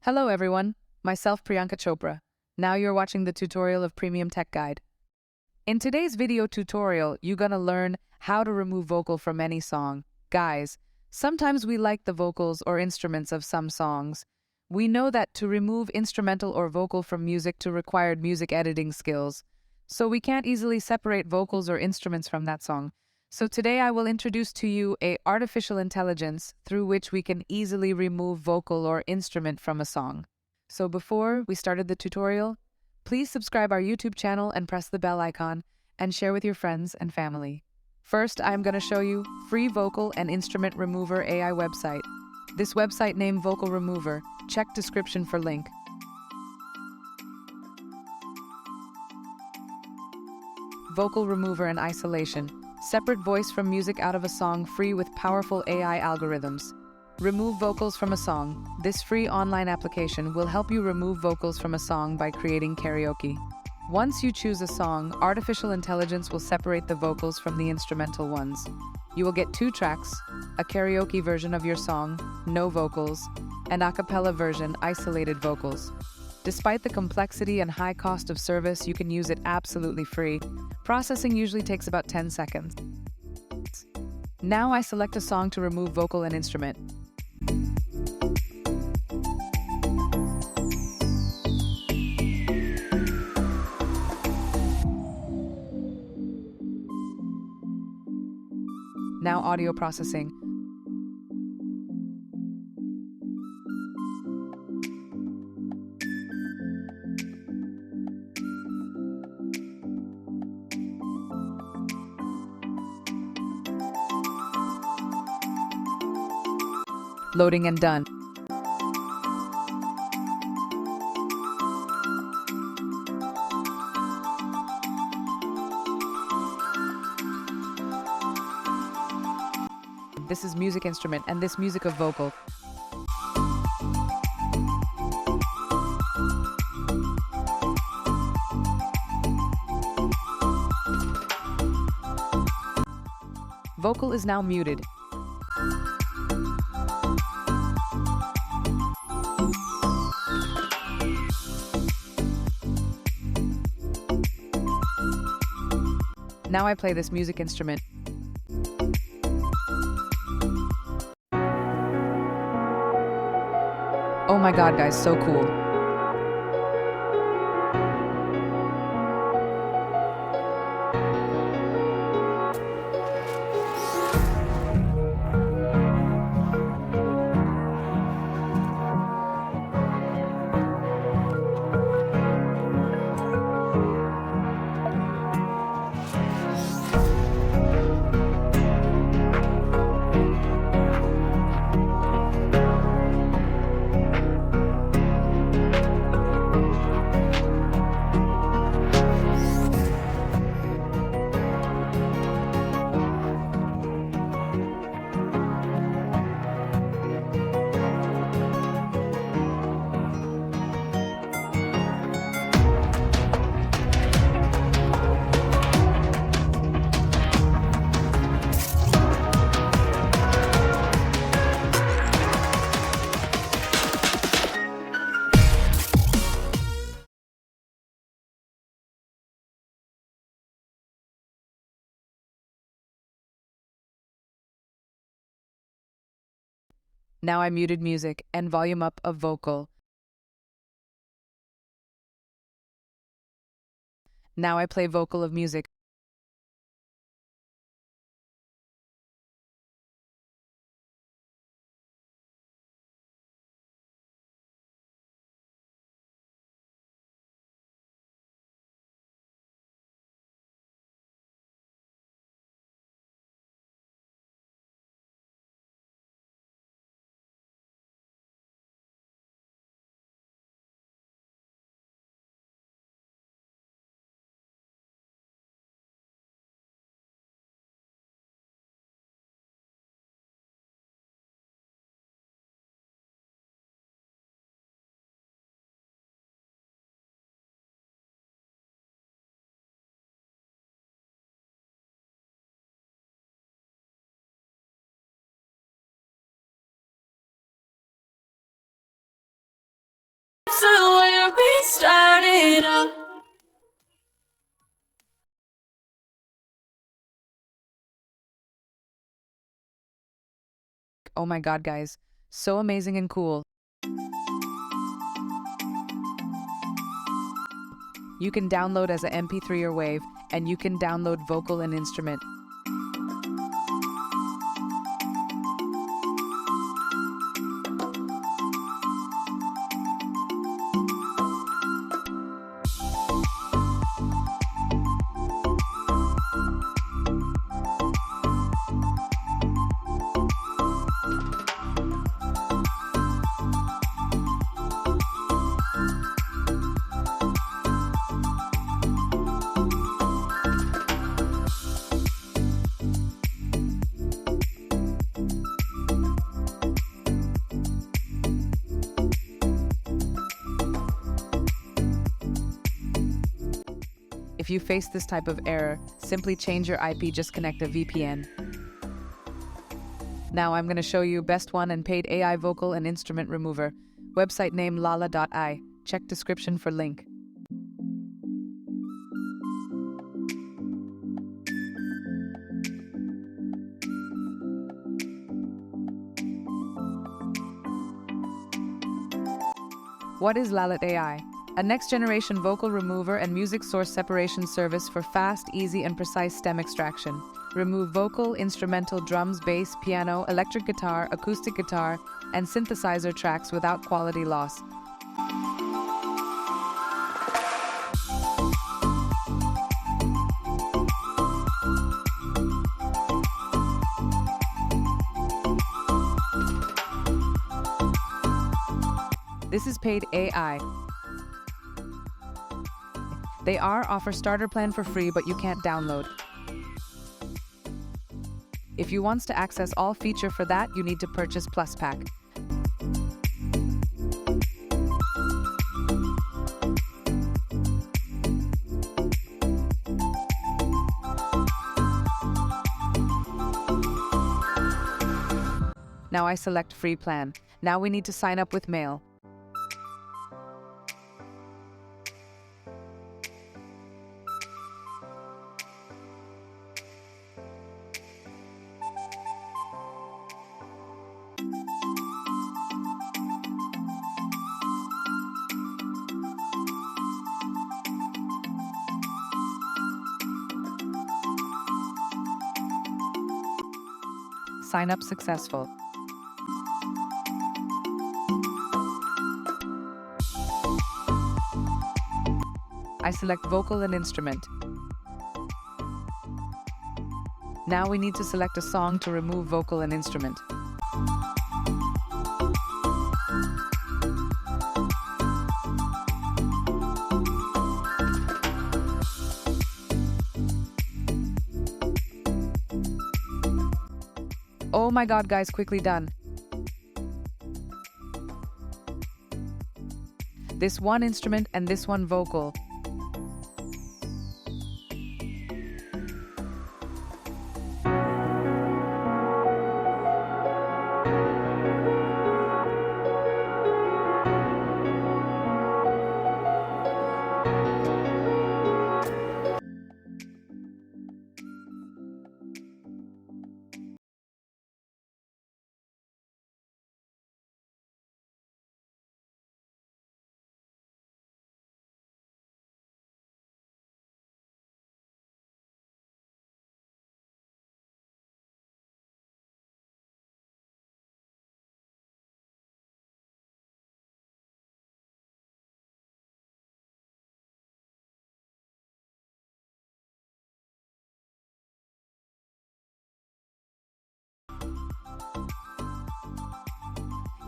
Hello everyone, myself Priyanka Chopra. Now you're watching the tutorial of Premium Tech Guide. In today's video tutorial, you're gonna learn how to remove vocal from any song. Guys, sometimes we like the vocals or instruments of some songs. We know that to remove instrumental or vocal from music to required music editing skills. So we can't easily separate vocals or instruments from that song. So today I will introduce to you a artificial intelligence through which we can easily remove vocal or instrument from a song. So before we started the tutorial, please subscribe our YouTube channel and press the bell icon and share with your friends and family. First, I'm going to show you free vocal and instrument remover AI website. This website named Vocal Remover. Check description for link. Vocal remover and isolation. Separate voice from music out of a song free with powerful AI algorithms. Remove vocals from a song. This free online application will help you remove vocals from a song by creating karaoke. Once you choose a song, artificial intelligence will separate the vocals from the instrumental ones. You will get 2 tracks, a karaoke version of your song, no vocals, and a cappella version, isolated vocals. Despite the complexity and high cost of service, you can use it absolutely free. Processing usually takes about 10 seconds. Now I select a song to remove vocal and instrument. Now audio processing. Loading and done. This is music instrument and this music of vocal. Vocal is now muted. Now I play this music instrument. Oh my god, guys, so cool. Now I muted music and volume up of vocal. Now I play vocal of music. it up. Oh my god, guys. So amazing and cool. You can download as a MP3 or WAV, and you can download vocal and instrument. If you face this type of error, simply change your IP, just connect a VPN. Now I'm going to show you best one and paid AI vocal and instrument remover. Website name lala.ai. Check description for link. What is Lalat AI? A next-generation vocal remover and music source separation service for fast, easy, and precise stem extraction. Remove vocal, instrumental, drums, bass, piano, electric guitar, acoustic guitar, and synthesizer tracks without quality loss. This is paid AI. They offer starter plan for free, but you can't download. If you want to access all feature for that, you need to purchase Plus Pack. Now I select free plan. Now we need to sign up with mail. Sign up successful. I select vocal and instrument. Now we need to select a song to remove vocal and instrument. Oh my god, guys, quickly done. This one instrument and this one vocal.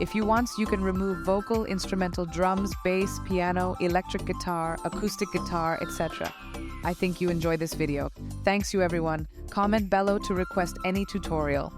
If you want, you can remove vocal, instrumental, drums, bass, piano, electric guitar, acoustic guitar, etc. I think you enjoy this video. Thanks you everyone. Comment below to request any tutorial.